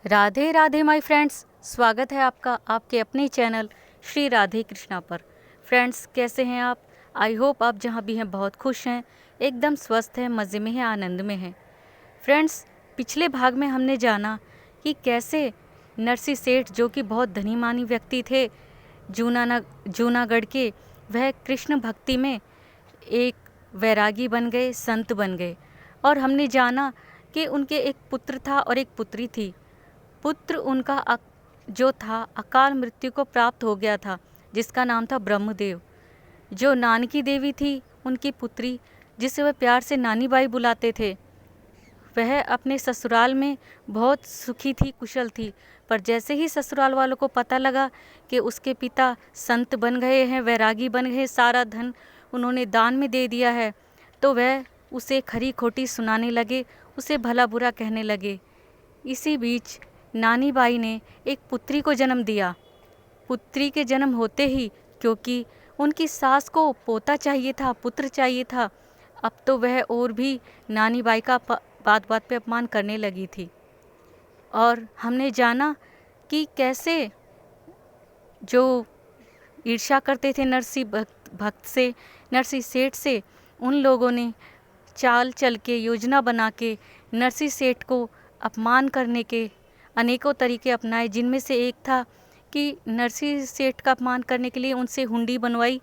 Radhe Radhe my friends, स्वागत है आपका आपके अपने चैनल श्री राधे कृष्णा पर। फ्रेंड्स, कैसे हैं आप? आई होप आप जहां भी हैं बहुत खुश हैं, एकदम स्वस्थ हैं, मज़े में हैं, आनंद में हैं। फ्रेंड्स, पिछले भाग में हमने जाना कि कैसे नरसी सेठ, जो कि बहुत धनी मानी व्यक्ति थे, जूनागढ़ के, वह कृष्ण भक्ति में एक वैरागी बन गए, संत बन गए। और हमने जाना कि उनके एक पुत्र था और एक पुत्री थी। पुत्र उनका जो था अकाल मृत्यु को प्राप्त हो गया था, जिसका नाम था ब्रह्मदेव। जो नानकी देवी थी उनकी पुत्री, जिसे वह प्यार से नानी बाई बुलाते थे, वह अपने ससुराल में बहुत सुखी थी, कुशल थी। पर जैसे ही ससुराल वालों को पता लगा कि उसके पिता संत बन गए हैं, वैरागी बन गए, सारा धन उन्होंने दान में दे दिया है, तो वह उसे खरी खोटी सुनाने लगे, उसे भला बुरा कहने लगे। इसी बीच नानी बाई ने एक पुत्री को जन्म दिया। पुत्री के जन्म होते ही, क्योंकि उनकी सास को पोता चाहिए था, पुत्र चाहिए था, अब तो वह और भी नानी बाई का बात बात पे अपमान करने लगी थी। और हमने जाना कि कैसे जो ईर्ष्या करते थे नरसी भक्त से, नरसी सेठ से, उन लोगों ने चाल चल के, योजना बना के नरसी सेठ को अपमान करने के अनेकों तरीके अपनाए। जिनमें से एक था कि नरसी सेठ का अपमान करने के लिए उनसे हुंडी बनवाई।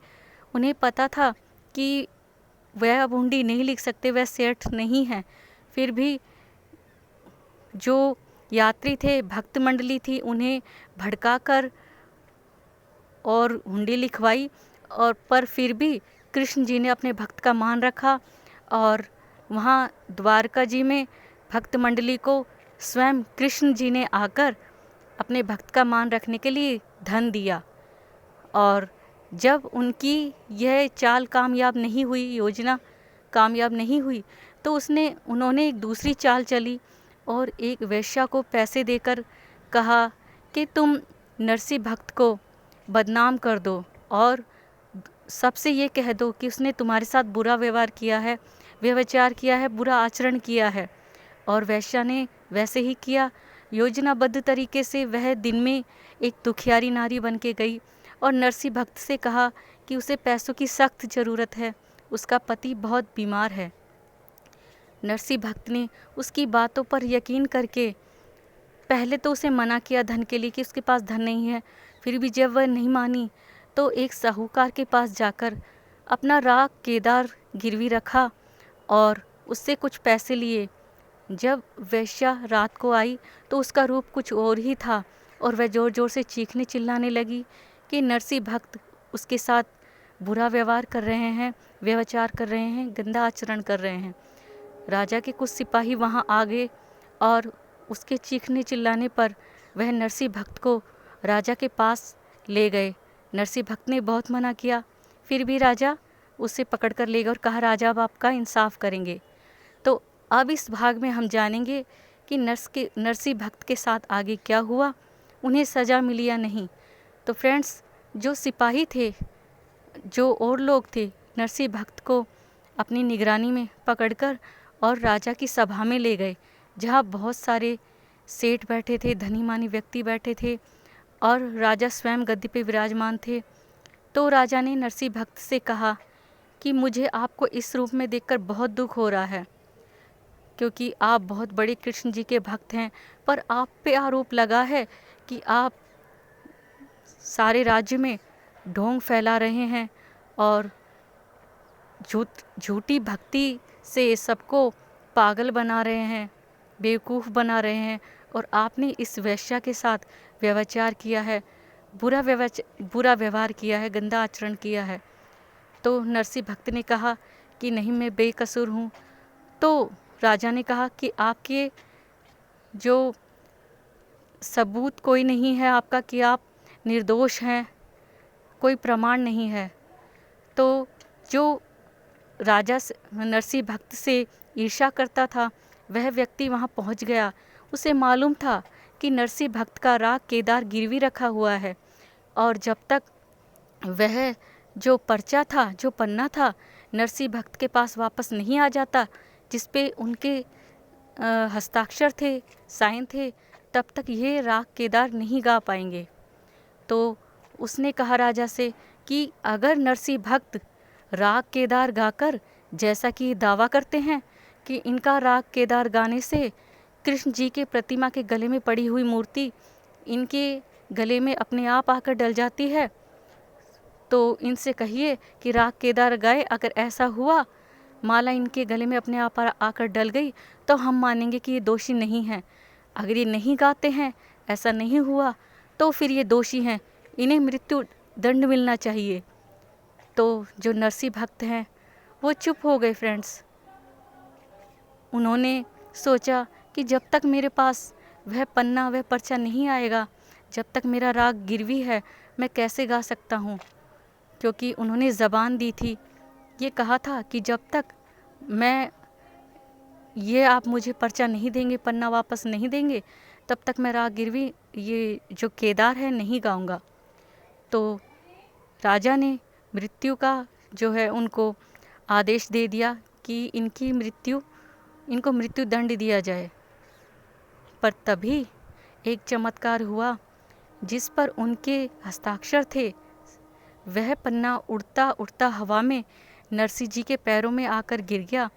उन्हें पता था कि वह अब हुंडी नहीं लिख सकते, वह सेठ नहीं हैं, फिर भी जो यात्री थे, भक्त मंडली थी, उन्हें भड़काकर और हुंडी लिखवाई। और पर फिर भी कृष्ण जी ने अपने भक्त का मान रखा और वहाँ द्वारका जी में भक्त मंडली को स्वयं कृष्ण जी ने आकर अपने भक्त का मान रखने के लिए धन दिया। और जब उनकी यह चाल कामयाब नहीं हुई, योजना कामयाब नहीं हुई, तो उन्होंने एक दूसरी चाल चली और एक वेश्या को पैसे देकर कहा कि तुम नरसी भक्त को बदनाम कर दो और सबसे ये कह दो कि उसने तुम्हारे साथ बुरा व्यवहार किया है, व्यभिचार किया है, बुरा आचरण किया है। और वेश्या ने वैसे ही किया। योजनाबद्ध तरीके से वह दिन में एक दुखियारी नारी बन के गई और नरसी भक्त से कहा कि उसे पैसों की सख्त ज़रूरत है, उसका पति बहुत बीमार है। नरसी भक्त ने उसकी बातों पर यकीन करके पहले तो उसे मना किया धन के लिए कि उसके पास धन नहीं है। फिर भी जब वह नहीं मानी तो एक साहूकार के पास जाकर अपना राग केदार गिरवी रखा और उससे कुछ पैसे लिए। जब वेश्या रात को आई तो उसका रूप कुछ और ही था और वह ज़ोर ज़ोर से चीखने चिल्लाने लगी कि नरसी भक्त उसके साथ बुरा व्यवहार कर रहे हैं, व्यभिचार कर रहे हैं, गंदा आचरण कर रहे हैं। राजा के कुछ सिपाही वहां आ गए और उसके चीखने चिल्लाने पर वह नरसी भक्त को राजा के पास ले गए। नरसी भक्त ने बहुत मना किया, फिर भी राजा उसे पकड़कर ले गए और कहा, राजा अब आपका इंसाफ करेंगे। तो अब इस भाग में हम जानेंगे कि नरसी भक्त के साथ आगे क्या हुआ, उन्हें सज़ा मिली या नहीं। तो फ्रेंड्स, जो सिपाही थे, जो और लोग थे, नरसी भक्त को अपनी निगरानी में पकड़कर और राजा की सभा में ले गए, जहाँ बहुत सारे सेठ बैठे थे, धनी मानी व्यक्ति बैठे थे और राजा स्वयं गद्दी पे विराजमान थे। तो राजा ने नरसी भक्त से कहा कि मुझे आपको इस रूप में देखकर बहुत दुख हो रहा है, क्योंकि आप बहुत बड़े कृष्ण जी के भक्त हैं, पर आप पे आरोप लगा है कि आप सारे राज्य में ढोंग फैला रहे हैं और झूठी भक्ति से सबको पागल बना रहे हैं, बेवकूफ़ बना रहे हैं। और आपने इस वेश्या के साथ व्यभिचार किया है, बुरा व्यवहार किया है, गंदा आचरण किया है। तो नरसी भक्त ने कहा कि नहीं, मैं बेकसूर हूँ। तो राजा ने कहा कि आपके जो सबूत कोई नहीं है आपका कि आप निर्दोष हैं, कोई प्रमाण नहीं है। तो जो राजा नरसी भक्त से ईर्ष्या करता था, वह व्यक्ति वहां पहुंच गया। उसे मालूम था कि नरसी भक्त का राग केदार गिरवी रखा हुआ है और जब तक वह जो पर्चा था, जो पन्ना था, नरसी भक्त के पास वापस नहीं आ जाता, जिस पे उनके हस्ताक्षर थे, साइन थे, तब तक ये राग केदार नहीं गा पाएंगे। तो उसने कहा राजा से कि अगर नरसिंह भक्त राग केदार गाकर, जैसा कि दावा करते हैं कि इनका राग केदार गाने से कृष्ण जी के प्रतिमा के गले में पड़ी हुई मूर्ति इनके गले में अपने आप आकर डल जाती है, तो इनसे कहिए कि राग केदार गाए। अगर ऐसा हुआ, माला इनके गले में अपने आप आकर डल गई, तो हम मानेंगे कि ये दोषी नहीं हैं। अगर ये नहीं गाते हैं, ऐसा नहीं हुआ, तो फिर ये दोषी हैं, इन्हें मृत्यु दंड मिलना चाहिए। तो जो नरसिंह भक्त हैं वो चुप हो गए फ्रेंड्स। उन्होंने सोचा कि जब तक मेरे पास वह पन्ना, वह पर्चा नहीं आएगा, जब तक मेरा राग गिरवी है, मैं कैसे गा सकता हूँ। क्योंकि उन्होंने ज़बान दी थी, ये कहा था कि जब तक मैं ये आप मुझे पर्चा नहीं देंगे, पन्ना वापस नहीं देंगे, तब तक मैं राग गिरवी, ये जो केदार है, नहीं गाऊंगा। तो राजा ने मृत्यु का जो है उनको आदेश दे दिया कि इनको मृत्यु दंड दिया जाए। पर तभी एक चमत्कार हुआ जिस पर उनके हस्ताक्षर थे। वह पन्ना उड़ता उड़ता हवा में नरसिंह जी के पैरों में आकर गिर गया।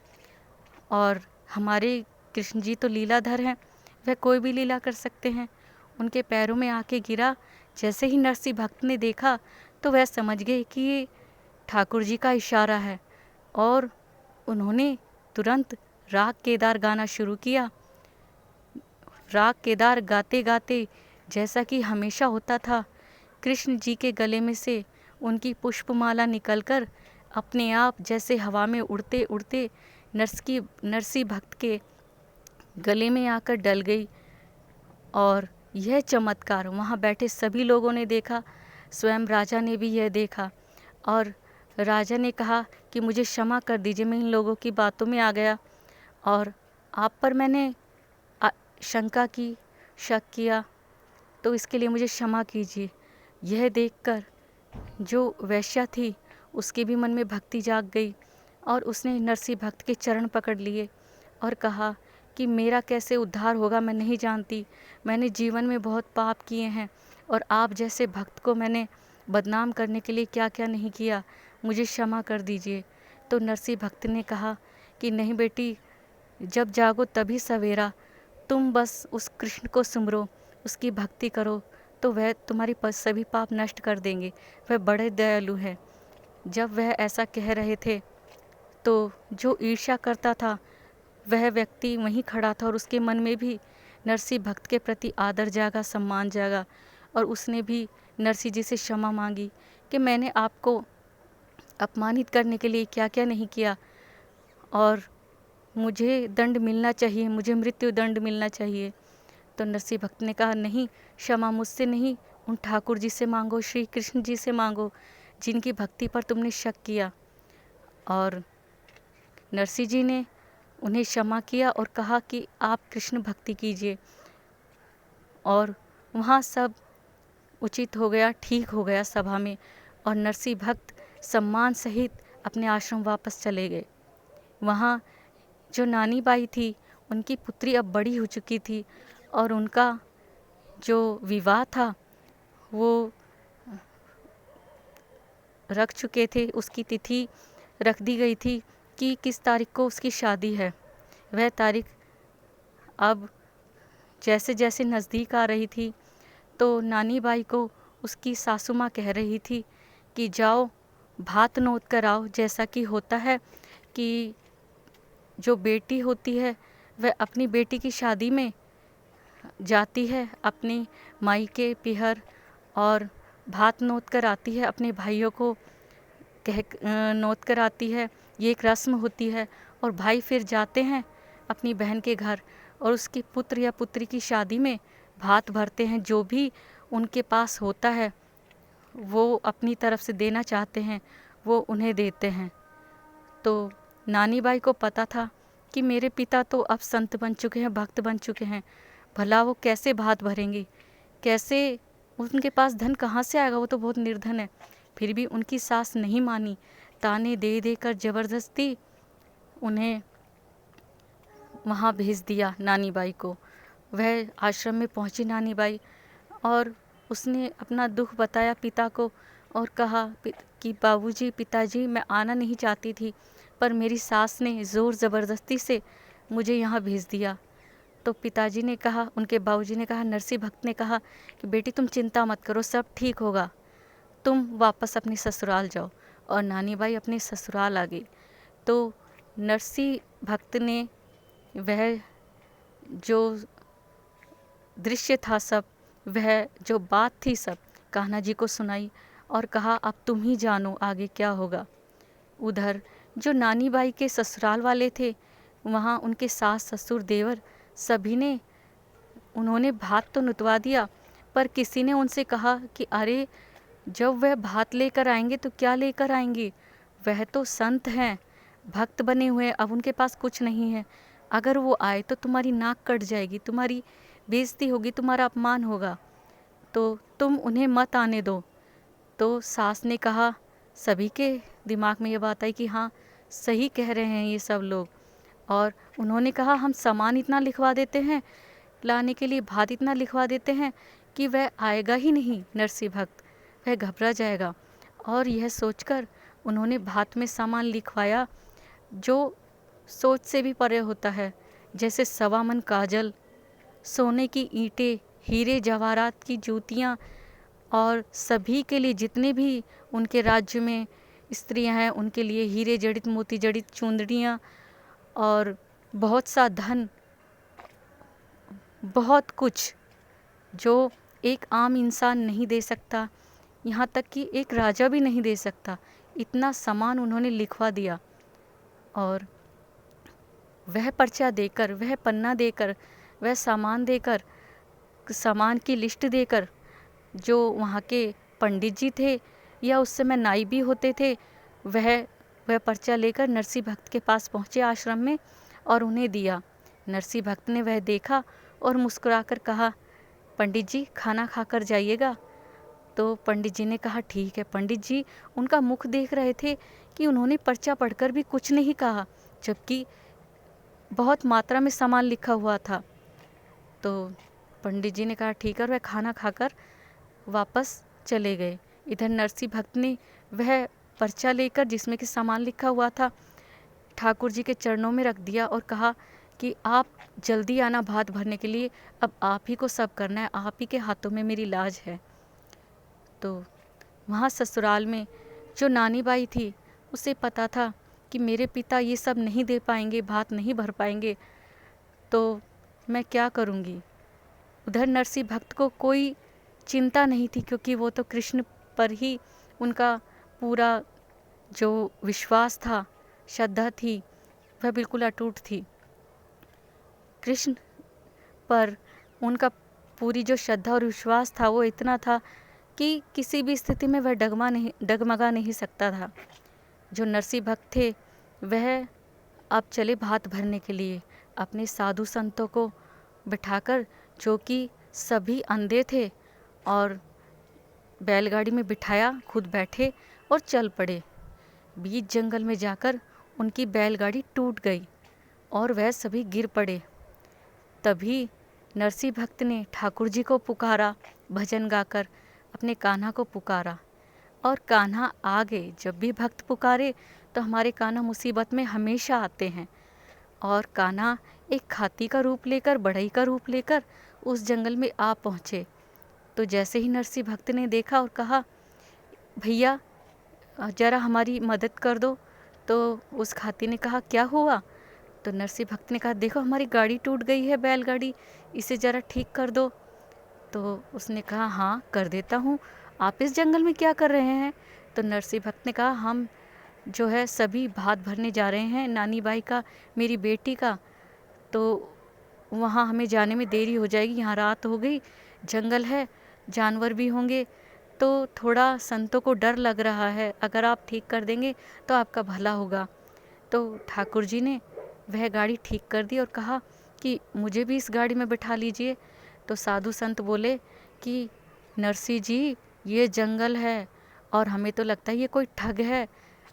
और हमारे कृष्ण जी तो लीलाधर हैं, वह कोई भी लीला कर सकते हैं। उनके पैरों में आके गिरा। जैसे ही नरसिंह भक्त ने देखा तो वह समझ गए कि ये ठाकुर जी का इशारा है, और उन्होंने तुरंत राग केदार गाना शुरू किया। राग केदार गाते गाते, जैसा कि हमेशा होता था, कृष्ण जी के गले में से उनकी पुष्पमाला निकलकर अपने आप जैसे हवा में उड़ते उड़ते नरसिंह भक्त के गले में आकर डल गई। और यह चमत्कार वहाँ बैठे सभी लोगों ने देखा, स्वयं राजा ने भी यह देखा। और राजा ने कहा कि मुझे क्षमा कर दीजिए, मैं इन लोगों की बातों में आ गया और आप पर मैंने शंका की, शक किया, तो इसके लिए मुझे क्षमा कीजिए। यह देखकर जो वैश्या थी उसके भी मन में भक्ति जाग गई, और उसने नरसिंह भक्त के चरण पकड़ लिए और कहा कि मेरा कैसे उद्धार होगा मैं नहीं जानती। मैंने जीवन में बहुत पाप किए हैं, और आप जैसे भक्त को मैंने बदनाम करने के लिए क्या क्या नहीं किया, मुझे क्षमा कर दीजिए। तो नरसिंह भक्त ने कहा कि नहीं बेटी, जब जागो तभी सवेरा, तुम बस उस कृष्ण को सुमरो, उसकी भक्ति करो, तो वह तुम्हारी सभी पाप नष्ट कर देंगे। वह बड़े दयालु हैं। जब वह ऐसा कह रहे थे तो जो ईर्ष्या करता था वह व्यक्ति वहीं खड़ा था, और उसके मन में भी नरसिंह भक्त के प्रति आदर जागा, सम्मान जागा, और उसने भी नरसिंह जी से क्षमा मांगी कि मैंने आपको अपमानित करने के लिए क्या क्या नहीं किया, और मुझे दंड मिलना चाहिए, मुझे मृत्यु दंड मिलना चाहिए। तो नरसिंह भक्त ने कहा नहीं, क्षमा मुझसे नहीं, उन ठाकुर जी से मांगो, श्री कृष्ण जी से मांगो, जिनकी भक्ति पर तुमने शक किया। और नरसिंह जी ने उन्हें क्षमा किया और कहा कि आप कृष्ण भक्ति कीजिए। और वहाँ सब उचित हो गया, ठीक हो गया सभा में, और नरसिंह भक्त सम्मान सहित अपने आश्रम वापस चले गए। वहाँ जो नानी बाई थी, उनकी पुत्री अब बड़ी हो चुकी थी, और उनका जो विवाह था वो रख चुके थे। उसकी तिथि रख दी गई थी कि किस तारीख को उसकी शादी है। वह तारीख अब जैसे जैसे नज़दीक आ रही थी, तो नानी बाई को उसकी सासू माँ कह रही थी कि जाओ भात नोत कर आओ। जैसा कि होता है कि जो बेटी होती है वह अपनी बेटी की शादी में जाती है अपनी मायके पिहर, और भात नोत कर आती है, अपने भाइयों को नोत कर आती है। ये एक रस्म होती है। और भाई फिर जाते हैं अपनी बहन के घर, और उसके पुत्र या पुत्री की शादी में भात भरते हैं। जो भी उनके पास होता है वो अपनी तरफ से देना चाहते हैं, वो उन्हें देते हैं। तो नानी बाई को पता था कि मेरे पिता तो अब संत बन चुके हैं, भक्त बन चुके हैं, भला वो कैसे भात भरेंगी, कैसे उनके पास धन कहाँ से आएगा, वो तो बहुत निर्धन है। फिर भी उनकी सास नहीं मानी, ताने दे देकर ज़बरदस्ती उन्हें वहाँ भेज दिया नानी बाई को। वह आश्रम में पहुंची नानी बाई और उसने अपना दुख बताया पिता को और कहा कि बाबूजी, पिताजी, मैं आना नहीं चाहती थी, पर मेरी सास ने ज़ोर ज़बरदस्ती से मुझे यहाँ भेज दिया। तो पिताजी ने कहा, उनके बाबूजी ने कहा, नरसिंह भक्त ने कहा कि बेटी तुम चिंता मत करो, सब ठीक होगा, तुम वापस अपने ससुराल जाओ। और नानी बाई अपने ससुराल आ गई। तो नरसिंह भक्त ने वह जो दृश्य था सब, वह जो बात थी सब कान्हा जी को सुनाई और कहा अब तुम ही जानो आगे क्या होगा। उधर जो नानी बाई के ससुराल वाले थे, वहाँ उनके सास ससुर देवर सभी ने, उन्होंने भात तो नुतवा दिया, पर किसी ने उनसे कहा कि अरे जब वह भात लेकर आएंगे तो क्या लेकर आएंगे, वह तो संत हैं, भक्त बने हुए हैं, अब उनके पास कुछ नहीं है, अगर वो आए तो तुम्हारी नाक कट जाएगी, तुम्हारी बेइज्जती होगी, तुम्हारा अपमान होगा, तो तुम उन्हें मत आने दो। तो सास ने कहा, सभी के दिमाग में ये बात आई कि हाँ सही कह रहे हैं ये सब लोग, और उन्होंने कहा हम सामान इतना लिखवा देते हैं लाने के लिए, भात इतना लिखवा देते हैं कि वह आएगा ही नहीं नरसिंह भक्त, वह घबरा जाएगा। और यह सोचकर उन्होंने भात में सामान लिखवाया जो सोच से भी परे होता है, जैसे 1.25 मन काजल, सोने की ईंटें, हीरे जवाहरात की जूतियाँ, और सभी के लिए जितने भी उनके राज्य में स्त्रियां हैं उनके लिए हीरे जड़ित मोती जड़ित चुंदड़ियाँ, और बहुत सा धन, बहुत कुछ जो एक आम इंसान नहीं दे सकता, यहाँ तक कि एक राजा भी नहीं दे सकता, इतना सामान उन्होंने लिखवा दिया। और वह पर्चा देकर, वह पन्ना देकर, वह सामान देकर, सामान की लिस्ट देकर, जो वहाँ के पंडित जी थे या उस समय नाई भी होते थे, वह पर्चा लेकर नरसिंह भक्त के पास पहुँचे आश्रम में और उन्हें दिया। नरसिंह भक्त ने वह देखा और मुस्कुराकर कहा, पंडित जी खाना खाकर जाइएगा। तो पंडित जी ने कहा ठीक है। पंडित जी उनका मुख देख रहे थे कि उन्होंने पर्चा पढ़कर भी कुछ नहीं कहा, जबकि बहुत मात्रा में सामान लिखा हुआ था। तो पंडित जी ने कहा ठीक है, और वह खाना खाकर वापस चले गए। इधर नरसिंह भक्त ने वह पर्चा लेकर जिसमें कि सामान लिखा हुआ था ठाकुर जी के चरणों में रख दिया और कहा कि आप जल्दी आना भात भरने के लिए, अब आप ही को सब करना है, आप ही के हाथों में मेरी लाज है। तो वहाँ ससुराल में जो नानी बाई थी उसे पता था कि मेरे पिता ये सब नहीं दे पाएंगे, भात नहीं भर पाएंगे, तो मैं क्या करूँगी। उधर नरसिंह भक्त को कोई चिंता नहीं थी, क्योंकि वो तो कृष्ण पर ही उनका पूरा जो विश्वास था, श्रद्धा थी, वह बिल्कुल अटूट थी। कृष्ण पर उनका पूरी जो श्रद्धा और विश्वास था वो इतना था कि किसी भी स्थिति में वह डगमगा नहीं सकता था। जो नरसिंह भक्त थे वह अब चले भात भरने के लिए, अपने साधु संतों को बिठाकर, जो कि सभी अंधे थे, और बैलगाड़ी में बिठाया, खुद बैठे और चल पड़े। बीच जंगल में जाकर उनकी बैलगाड़ी टूट गई और वह सभी गिर पड़े। तभी नरसिंह भक्त ने ठाकुर जी को पुकारा, भजन गाकर अपने कान्हा को पुकारा, और कान्हा आ गए। जब भी भक्त पुकारे तो हमारे कान्हा मुसीबत में हमेशा आते हैं। और कान्हा एक हाथी का रूप लेकर, बढ़ई का रूप लेकर उस जंगल में आ पहुँचे। तो जैसे ही नरसिंह भक्त ने देखा और कहा, भैया ज़रा हमारी मदद कर दो, तो उस हाथी ने कहा क्या हुआ। तो नरसिंह भक्त ने कहा देखो हमारी गाड़ी टूट गई है, बैलगाड़ी, इसे ज़रा ठीक कर दो। तो उसने कहा हाँ कर देता हूँ, आप इस जंगल में क्या कर रहे हैं। तो नरसिंह भक्त ने कहा हम जो है सभी भात भरने जा रहे हैं, नानी बाई का, मेरी बेटी का, तो वहाँ हमें जाने में देरी हो जाएगी, यहाँ रात हो गई, जंगल है, जानवर भी होंगे, तो थोड़ा संतों को डर लग रहा है, अगर आप ठीक कर देंगे तो आपका भला होगा। तो ठाकुर जी ने वह गाड़ी ठीक कर दी और कहा कि मुझे भी इस गाड़ी में बिठा लीजिए। तो साधु संत बोले कि नरसिंह जी ये जंगल है और हमें तो लगता है ये कोई ठग है,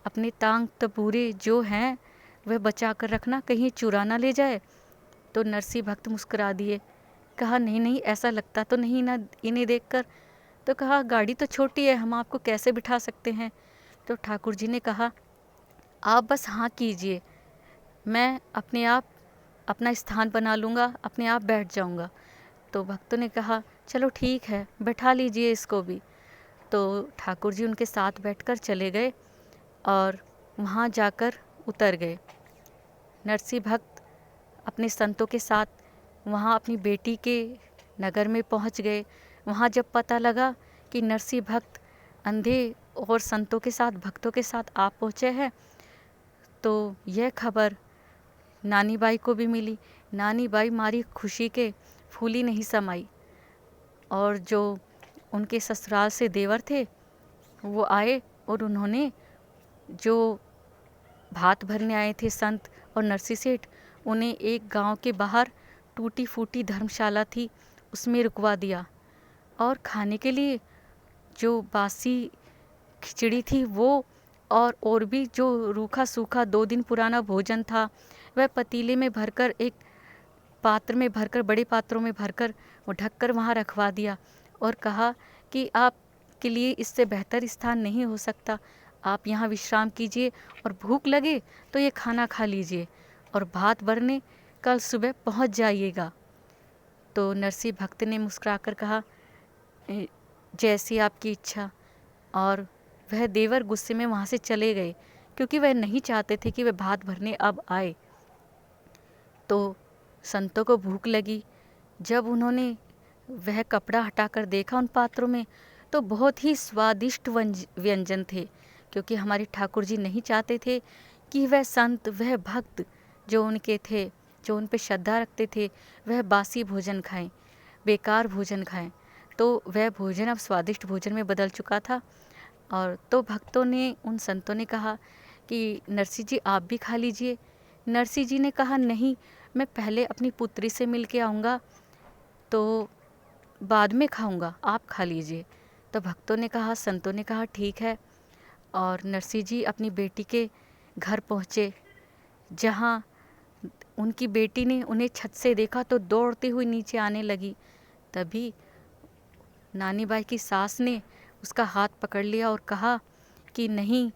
अपने टांग तपूरे जो हैं वह बचा कर रखना, कहीं चुरा ना ले जाए। तो नरसिंह भक्त मुस्कुरा दिए कहा नहीं नहीं, ऐसा लगता तो नहीं ना इन्हें देखकर। तो कहा गाड़ी तो छोटी है, हम आपको कैसे बिठा सकते हैं। तो ठाकुर जी ने कहा आप बस हाँ कीजिए, मैं अपने आप अपना स्थान बना लूँगा, अपने आप बैठ जाऊँगा। तो भक्तों ने कहा चलो ठीक है, बैठा लीजिए इसको भी। तो ठाकुर जी उनके साथ बैठकर चले गए और वहाँ जाकर उतर गए। नरसिंह भक्त अपने संतों के साथ वहाँ अपनी बेटी के नगर में पहुँच गए। वहाँ जब पता लगा कि नरसिंह भक्त अंधे और संतों के साथ, भक्तों के साथ आ पहुँचे हैं, तो यह खबर नानी बाई को भी मिली। नानी बाई मारी खुशी के फूली नहीं समाई। और जो उनके ससुराल से देवर थे वो आए और उन्होंने, जो भात भरने आए थे संत और नरसिंह सेठ, उन्हें एक गांव के बाहर टूटी फूटी धर्मशाला थी उसमें रुकवा दिया। और खाने के लिए जो बासी खिचड़ी थी वो, और भी जो रूखा सूखा 2 दिन पुराना भोजन था, वह पतीले में भरकर, एक पात्र में भरकर, बड़े पात्रों में भरकर वो ढककर वहाँ रखवा दिया और कहा कि आपके लिए इससे बेहतर स्थान नहीं हो सकता, आप यहाँ विश्राम कीजिए और भूख लगे तो ये खाना खा लीजिए और भात भरने कल सुबह पहुँच जाइएगा। तो नरसिंह भक्त ने मुस्कुराकर कहा जैसी आपकी इच्छा। और वह देवर गुस्से में वहाँ से चले गए क्योंकि वह नहीं चाहते थे कि वह भात भरने अब आए। तो संतों को भूख लगी। जब उन्होंने वह कपड़ा हटाकर देखा उन पात्रों में, तो बहुत ही स्वादिष्ट व्यंजन थे, क्योंकि हमारे ठाकुर जी नहीं चाहते थे कि वह संत, वह भक्त जो उनके थे, जो उन पे श्रद्धा रखते थे, वह बासी भोजन खाएं, बेकार भोजन खाएं। तो वह भोजन अब स्वादिष्ट भोजन में बदल चुका था। और तो भक्तों ने, उन संतों ने कहा कि नरसिंह जी आप भी खा लीजिए। नरसिंह जी ने कहा नहीं, मैं पहले अपनी पुत्री से मिल के आऊँगा तो बाद में खाऊंगा, आप खा लीजिए। तो भक्तों ने कहा, संतों ने कहा ठीक है। और नरसिंह जी अपनी बेटी के घर पहुँचे। जहाँ उनकी बेटी ने उन्हें छत से देखा तो दौड़ती हुई नीचे आने लगी। तभी नानी बाई की सास ने उसका हाथ पकड़ लिया और कहा कि नहीं,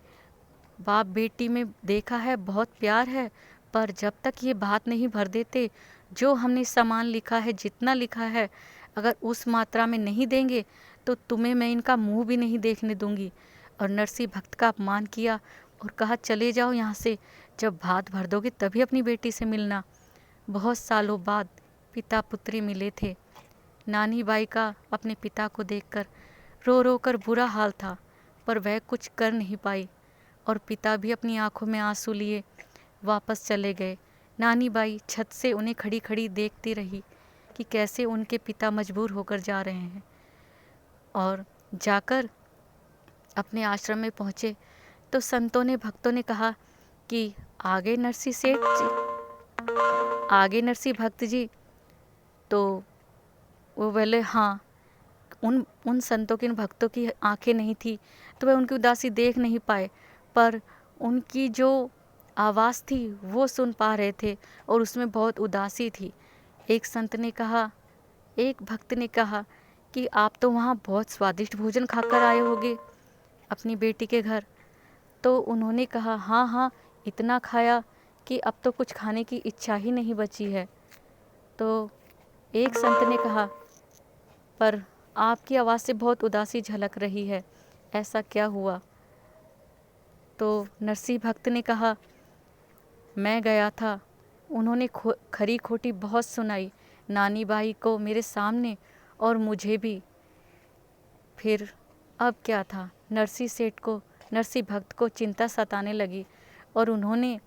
बाप बेटी में देखा है बहुत प्यार है, पर जब तक ये भात नहीं भर देते, जो हमने सामान लिखा है, जितना लिखा है, अगर उस मात्रा में नहीं देंगे तो तुम्हें मैं इनका मुंह भी नहीं देखने दूंगी। और नरसिंह भक्त का अपमान किया और कहा चले जाओ यहाँ से, जब भात भर दोगे तभी अपनी बेटी से मिलना। बहुत सालों बाद पिता पुत्री मिले थे। नानी बाई का अपने पिता को देखकर रो रो कर बुरा हाल था, पर वह कुछ कर नहीं पाई और पिता भी अपनी आंखों में आंसू लिए वापस चले गए। नानी बाई छत से उन्हें खड़ी खड़ी देखती रही कि कैसे उनके पिता मजबूर होकर जा रहे हैं। और जाकर अपने आश्रम में पहुँचे तो संतों ने, भक्तों ने कहा कि आगे नरसिंह सेठ जी, आगे नरसिंह भक्त जी। तो वो बोले हाँ। उन संतों की, उन भक्तों की आंखें नहीं थी तो वह उनकी उदासी देख नहीं पाए, पर उनकी जो आवाज़ थी वो सुन पा रहे थे और उसमें बहुत उदासी थी। एक संत ने कहा, एक भक्त ने कहा कि आप तो वहाँ बहुत स्वादिष्ट भोजन खाकर आए होगे अपनी बेटी के घर। तो उन्होंने कहा हाँ हाँ, इतना खाया कि अब तो कुछ खाने की इच्छा ही नहीं बची है। तो एक संत ने कहा पर आपकी आवाज़ से बहुत उदासी झलक रही है, ऐसा क्या हुआ? तो नरसिंह भक्त ने कहा मैं गया था, उन्होंने खरी खोटी बहुत सुनाई नानी बाई को मेरे सामने और मुझे भी। फिर अब क्या था, नरसिंह सेठ को, नरसिंह भक्त को चिंता सताने लगी और उन्होंने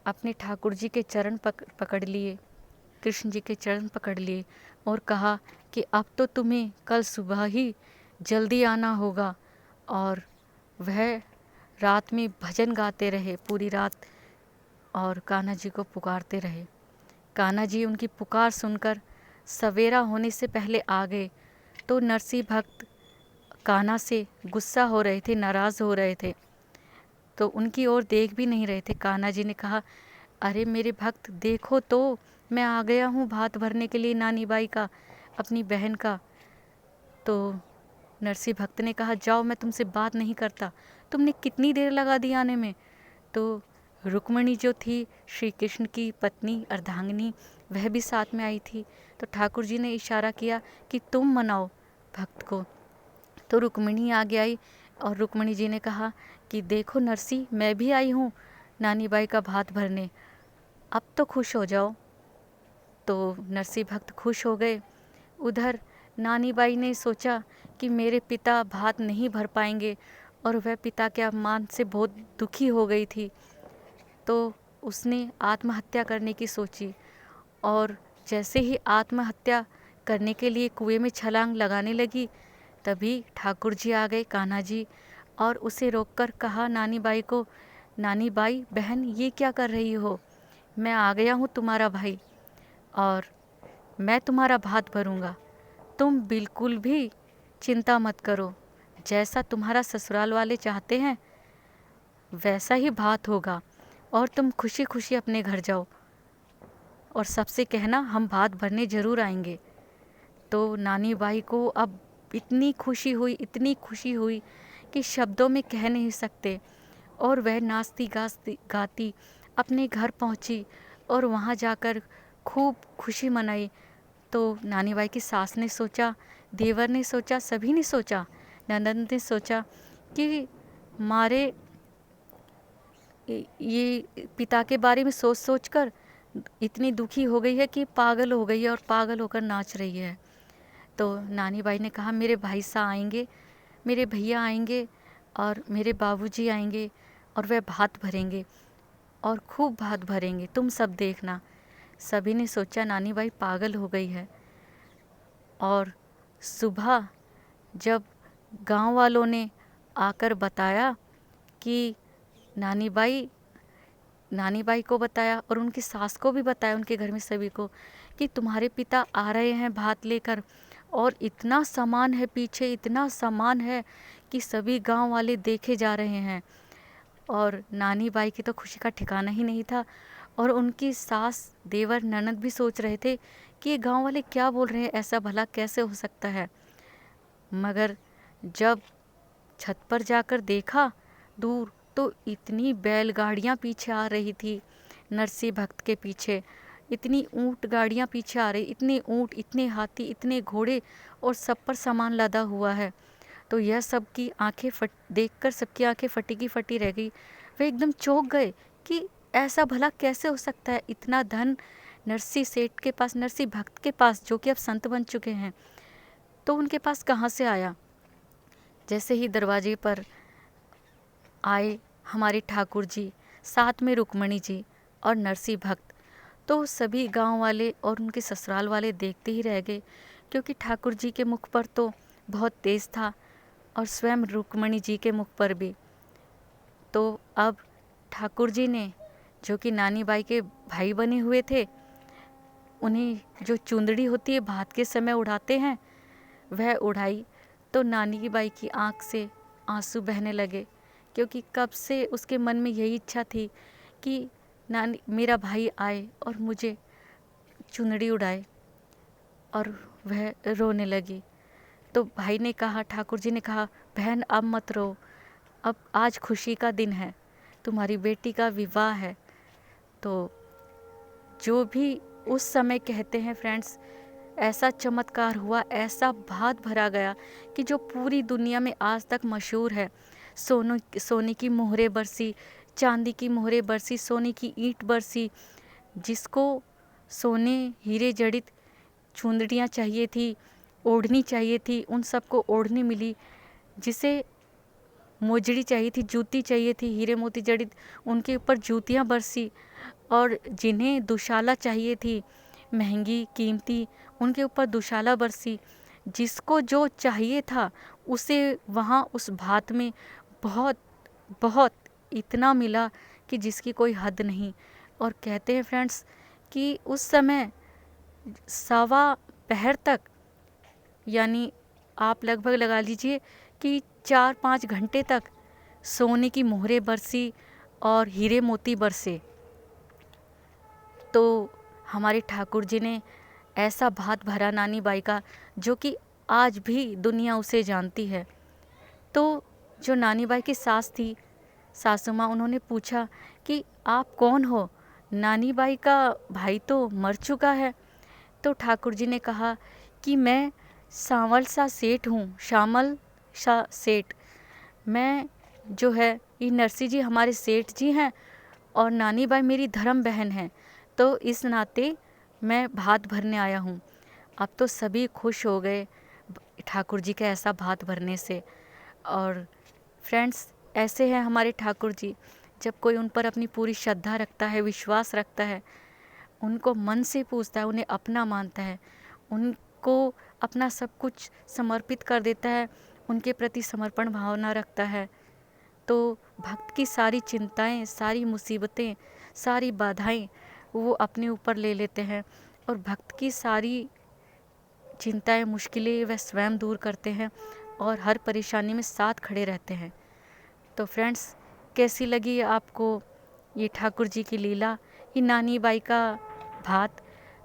अपने ठाकुर जी के चरण पकड़ लिए, कृष्ण जी के चरण पकड़ लिए और कहा कि अब तो तुम्हें कल सुबह ही जल्दी आना होगा। और वह रात में भजन गाते रहे पूरी रात और कान्हा जी को पुकारते रहे। कान्हा जी उनकी पुकार सुनकर सवेरा होने से पहले आ गए। तो नरसिंह भक्त कान्हा से गुस्सा हो रहे थे, नाराज़ हो रहे थे, तो उनकी ओर देख भी नहीं रहे थे। कान्हा जी ने कहा अरे मेरे भक्त देखो तो, मैं आ गया हूँ भात भरने के लिए नानी बाई का, अपनी बहन का। तो नरसिंह भक्त ने कहा, जाओ, मैं तुमसे बात नहीं करता, तुमने कितनी देर लगा दी आने में। तो रुक्मिणी जो थी श्री कृष्ण की पत्नी अर्धांगिनी, वह भी साथ में आई थी। तो ठाकुर जी ने इशारा किया कि तुम मनाओ भक्त को। तो रुक्मिणी आगे आई और रुक्मिणी जी ने कहा कि देखो नरसी, मैं भी आई हूँ नानी बाई का भात भरने, अब तो खुश हो जाओ। तो नरसिंह भक्त खुश हो गए। उधर नानी बाई ने सोचा कि मेरे पिता भात नहीं भर पाएंगे, और वह पिता के अपमान से बहुत दुखी हो गई थी। तो उसने आत्महत्या करने की सोची, और जैसे ही आत्महत्या करने के लिए कुएं में छलांग लगाने लगी, तभी ठाकुर जी आ गए, कान्हा जी, और उसे रोककर कहा नानी बाई को, नानी बाई बहन, ये क्या कर रही हो? मैं आ गया हूँ तुम्हारा भाई, और मैं तुम्हारा भात भरूँगा, तुम बिल्कुल भी चिंता मत करो, जैसा तुम्हारा ससुराल वाले चाहते हैं वैसा ही भात होगा, और तुम खुशी खुशी अपने घर जाओ, और सबसे कहना हम भात भरने ज़रूर आएंगे। तो नानी बाई को अब इतनी खुशी हुई, इतनी खुशी हुई कि शब्दों में कह नहीं सकते, और वह नाचती गाती अपने घर पहुंची, और वहां जाकर खूब खुशी मनाई। तो नानी बाई की सास ने सोचा, देवर ने सोचा, सभी ने सोचा, ननद ने सोचा कि मारे ये पिता के बारे में सोच सोच कर इतनी दुखी हो गई है कि पागल हो गई है, और पागल होकर नाच रही है। तो नानी बाई ने कहा, मेरे भाई साहब आएंगे, मेरे भैया आएंगे, और मेरे बाबूजी आएंगे, और वह भात भरेंगे, और खूब भात भरेंगे, तुम सब देखना। सभी ने सोचा नानी बाई पागल हो गई है। और सुबह जब गांव वालों ने आकर बताया कि नानी बाई को बताया, और उनकी सास को भी बताया, उनके घर में सभी को, कि तुम्हारे पिता आ रहे हैं भात लेकर, और इतना सामान है पीछे, इतना सामान है कि सभी गांव वाले देखे जा रहे हैं। और नानी बाई की तो खुशी का ठिकाना ही नहीं था, और उनकी सास, देवर, ननद भी सोच रहे थे कि ये गांव वाले क्या बोल रहे हैं, ऐसा भला कैसे हो सकता है। मगर जब छत पर जाकर देखा दूर, तो इतनी बैलगाड़ियाँ पीछे आ रही थी नरसिंह भक्त के पीछे, इतनी ऊंट गाड़ियाँ पीछे आ रही, इतने ऊंट, इतने हाथी, इतने घोड़े, और सब पर सामान लदा हुआ है। तो यह सबकी आंखें देखकर सबकी आंखें फटी की फटी रह गई। वे एकदम चौंक गए कि ऐसा भला कैसे हो सकता है, इतना धन नरसिंह सेठ के पास, नरसिंह भक्त के पास, जो कि अब संत बन चुके हैं, तो उनके पास कहाँ से आया। जैसे ही दरवाजे पर आए हमारे ठाकुर जी, साथ में रुक्मिणी जी और नरसिंह भक्त, तो सभी गांव वाले और उनके ससुराल वाले देखते ही रह गए, क्योंकि ठाकुर जी के मुख पर तो बहुत तेज था, और स्वयं रुक्मिणी जी के मुख पर भी। तो अब ठाकुर जी ने, जो कि नानी बाई के भाई बने हुए थे, उन्हें जो चुंदड़ी होती है भात के समय उड़ाते हैं, वह उड़ाई। तो नानी बाई की आंख से आंसू बहने लगे, क्योंकि कब से उसके मन में यही इच्छा थी कि नानी, मेरा भाई आए और मुझे चुंदड़ी उड़ाए, और वह रोने लगी। तो भाई ने कहा, ठाकुर जी ने कहा, बहन अब मत रो, अब आज खुशी का दिन है, तुम्हारी बेटी का विवाह है। तो जो भी उस समय कहते हैं फ्रेंड्स, ऐसा चमत्कार हुआ, ऐसा भात भरा गया कि जो पूरी दुनिया में आज तक मशहूर है। सोने की मोहरे बरसी, चांदी की मोहरे बरसी, सोने की ईंट बरसी। जिसको सोने हीरे जड़ित चुंदड़ियाँ चाहिए थी, ओढ़नी चाहिए थी, उन सबको ओढ़नी मिली। जिसे मोजड़ी चाहिए थी, जूती चाहिए थी हीरे मोती जड़ित, उनके ऊपर जूतियाँ बरसी। और जिन्हें दुशाला चाहिए थी, महंगी कीमती, उनके ऊपर दुशाला बरसी। जिसको जो चाहिए था उसे वहाँ उस भात में बहुत बहुत इतना मिला कि जिसकी कोई हद नहीं। और कहते हैं फ्रेंड्स कि उस समय सवा पहर तक, यानी आप लगभग लगा लीजिए कि 4-5 घंटे तक सोने की मोहरे बरसी और हीरे मोती बरसे। तो हमारे ठाकुर जी ने ऐसा भात भरा नानी बाई का, जो कि आज भी दुनिया उसे जानती है। तो जो नानी बाई की सास थी, सासू माँ, उन्होंने पूछा कि आप कौन हो? नानी बाई का भाई तो मर चुका है। तो ठाकुर जी ने कहा कि मैं सांवल सा सेठ हूँ, श्यामल सा सेठ। मैं जो है, ये नरसी जी हमारे सेठ जी हैं और नानी बाई मेरी धर्म बहन है, तो इस नाते मैं भात भरने आया हूँ। अब तो सभी खुश हो गए ठाकुर जी के ऐसा भात भरने से। और फ्रेंड्स, ऐसे हैं हमारे ठाकुर जी, जब कोई उन पर अपनी पूरी श्रद्धा रखता है, विश्वास रखता है, उनको मन से पूजता है, उन्हें अपना मानता है, उनको अपना सब कुछ समर्पित कर देता है, उनके प्रति समर्पण भावना रखता है, तो भक्त की सारी चिंताएं, सारी मुसीबतें, सारी बाधाएं वो अपने ऊपर ले लेते हैं और भक्त की सारी चिंताएं, मुश्किलें वह स्वयं दूर करते हैं और हर परेशानी में साथ खड़े रहते हैं। तो फ्रेंड्स, कैसी लगी आपको ये ठाकुर जी की लीला, ये नानी बाई का भात?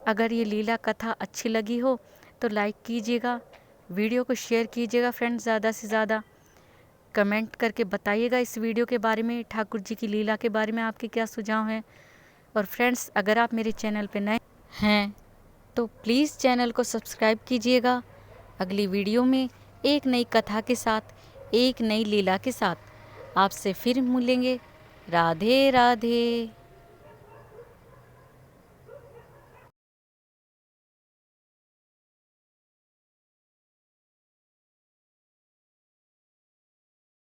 अगर ये लीला कथा अच्छी लगी हो तो लाइक कीजिएगा, वीडियो को शेयर कीजिएगा फ्रेंड्स, ज़्यादा से ज़्यादा कमेंट करके बताइएगा इस वीडियो के बारे में, ठाकुर जी की लीला के बारे में आपके क्या सुझाव हैं। और फ्रेंड्स, अगर आप मेरे चैनल पर नए हैं तो प्लीज़ चैनल को सब्सक्राइब कीजिएगा। अगली वीडियो में एक नई कथा के साथ, एक नई लीला के साथ आपसे फिर मिलेंगे। राधे राधे।